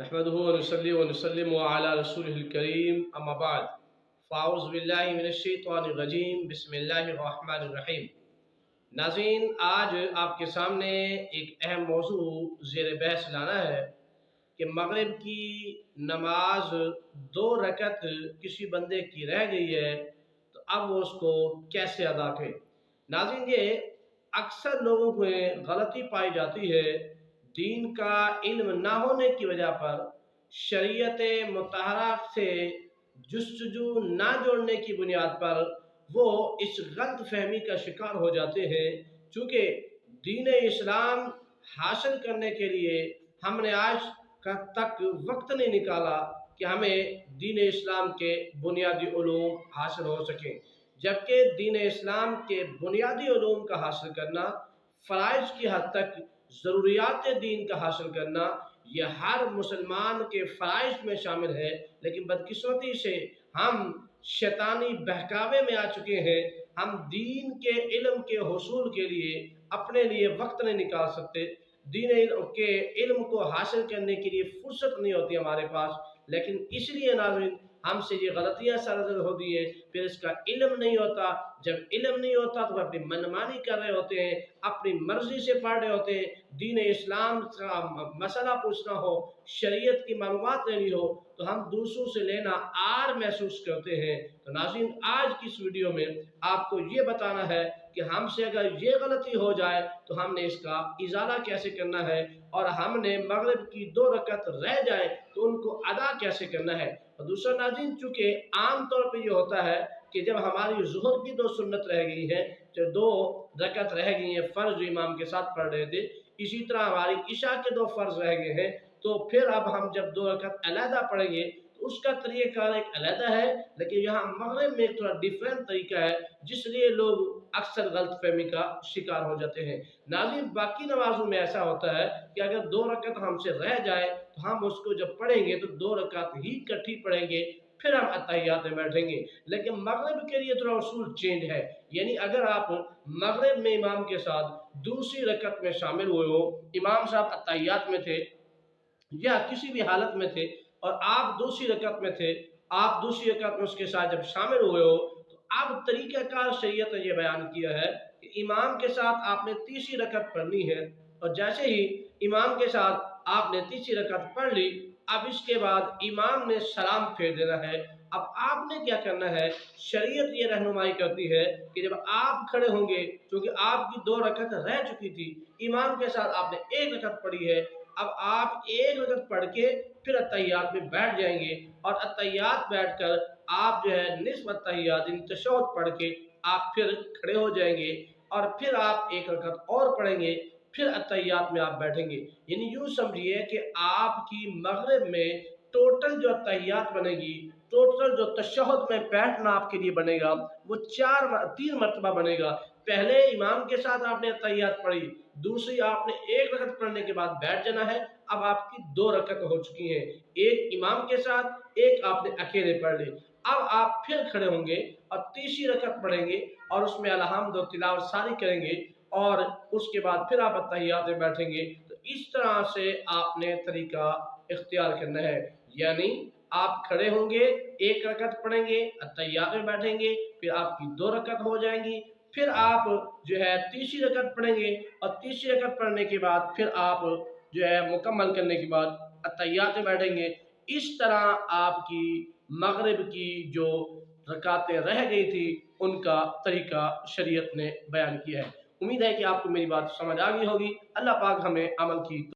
नहमदुहु व नसल्ली व नसल्लिमु अला रसूलिहिल करीम अम्मा बाद फ़ाऊज़ु बिल्लाहि मिनश्शैतानिर रजीम बिस्मिल्लाहिर रहमानिर रहीम। नाज़रीन, आज आपके सामने एक अहम मौजू ज़ेर बहस लाना है कि मगरिब की नमाज 2 रकत किसी बंदे की रह गई है तो अब वो उसको कैसे अदा करे। नाज़रीन, ये अक्सर लोगों में गलती पाई जाती है। दीन का इल्म ना होने की वजह पर शरीयत मुतहरा से जुस्तजू ना जोड़ने की बुनियाद पर वो इस गलत फहमी का शिकार हो जाते हैं। चूँकि दीन इस्लाम हासिल करने के लिए हमने आज तक वक्त नहीं निकाला कि हमें दीन इस्लाम के बुनियादी उलूम हासिल हो सकें, जबकि दीन इस्लाम के बुनियादी उलूम का हासिल करना, फ़राइज़ की हद तक ज़रूरियात दीन का हासिल करना, यह हर मुसलमान के फ़राइज़ में शामिल है। लेकिन बदकिस्मती से हम शैतानी बहकावे में आ चुके हैं। हम दीन के इल्म के हुसूल के लिए अपने लिए वक्त नहीं निकाल सकते। दीन के इल्म को हासिल करने के लिए फुर्सत नहीं होती हमारे पास। लेकिन इसलिए नाज़रीन, हमसे ये गलतियाँ सरज़र होती है। फिर इसका इल्म नहीं होता। जब इल्म नहीं होता तो अपनी मनमानी कर रहे होते हैं, अपनी मर्जी से पढ़ रहे होते हैं। दीन इस्लाम का मसला पूछना हो, शरीयत की मालूमात लेनी हो तो हम दूसरों से लेना आर महसूस करते हैं। तो नाज़रीन, आज की इस वीडियो में आपको ये बताना है कि हमसे अगर ये गलती हो जाए तो हमने इसका इजाला कैसे करना है, और हमने मगरिब की 2 रकत रह जाए तो उनको अदा कैसे करना है। और दूसरा नाज़रीन, चूँकि आम तौर पे ये होता है कि जब हमारी ज़ुहर की 2 सुन्नत रह गई हैं, जो 2 रकत रह गई हैं, फ़र्ज़ जो इमाम के साथ पढ़ रहे थे, इसी तरह हमारी इशा के 2 फ़र्ज़ रह गए हैं, तो फिर अब हम जब 2 रकत अलहदा पढ़ेंगे तो उसका तरीक़ाकार एक अलहदा है। लेकिन यहाँ मगरिब में थोड़ा डिफरेंट तरीका है, जिसलिए लोग अक्सर गलतफ़हमी का शिकार हो जाते हैं। नाज़रीन, बाकी नमाज़ों में ऐसा होता है कि अगर 2 रकत हमसे रह जाए तो हम उसको जब पढ़ेंगे तो 2 रकत ही इकट्ठी पढ़ेंगे, फिर हम अत्तहियात में बैठेंगे। लेकिन मगरिब के लिए थोड़ा उसूल चेंज है। यानी अगर आप मगरिब में इमाम के साथ दूसरी रकत में शामिल हुए हो, इमाम साहब अत्तहियात में थे या किसी भी हालत में थे और आप दूसरी रकत में थे, आप दूसरी रकत में उसके साथ जब शामिल हुए हो, तो अब तरीक़ाकार शरीयत ने यह बयान किया है कि इमाम के साथ आपने तीसरी रकत पढ़नी है। और जैसे ही इमाम के साथ आपने तीसरी रकत पढ़ ली, अब इसके बाद इमाम ने सलाम फेर देना है। अब आपने क्या करना है, शरीयत ये रहनुमाई करती है कि जब आप खड़े होंगे, क्योंकि आपकी 2 रकत रह चुकी थी, इमाम के साथ आपने 1 रकत पढ़ी है, अब आप 1 रकत पढ़ के फिर अत्तहियात में बैठ जाएंगे और अत्तहियात बैठकर आप जो है निस्फ़ अत्तहियात यानी तशहुद पढ़ के आप फिर खड़े हो जाएंगे और फिर आप 1 रकत और पढ़ेंगे, फिर अत्तहियात में आप बैठेंगे। यानी यूँ समझिए कि आपकी मगरिब में टोटल जो अत्तहियात बनेगी, टोटल जो तशहुद में बैठना आपके लिए बनेगा, वो 3 मरतबा बनेगा। पहले इमाम के साथ आपने अत्तहियात पढ़ी, दूसरी आपने 1 रकत पढ़ने के बाद बैठ जाना है। अब आपकी 2 रकत हो चुकी हैं, 1 इमाम के साथ, 1 आपने अकेले पढ़ ली। अब आप फिर खड़े होंगे और तीसरी रकत पढ़ेंगे और उसमें अलहम्द व तिलावत सारी करेंगे और उसके बाद फिर आप अत्तहियात में बैठेंगे। तो इस तरह से आपने तरीका इख्तियार करना है। यानी आप खड़े होंगे, 1 रकत पढ़ेंगे, अत्तहियात में बैठेंगे, फिर आपकी 2 रकत हो जाएंगी, फिर आप जो है तीसरी रकत पढ़ेंगे और तीसरी रकत पढ़ने के बाद फिर आप जो है मुकम्मल करने के बाद अत्तहियात में बैठेंगे। इस तरह आपकी मगरिब की जो रकातें रह गई थी, उनका तरीका शरीयत ने बयान किया है। उम्मीद है कि आपको मेरी बात समझ आ गई होगी। अल्लाह पाक हमें अमल की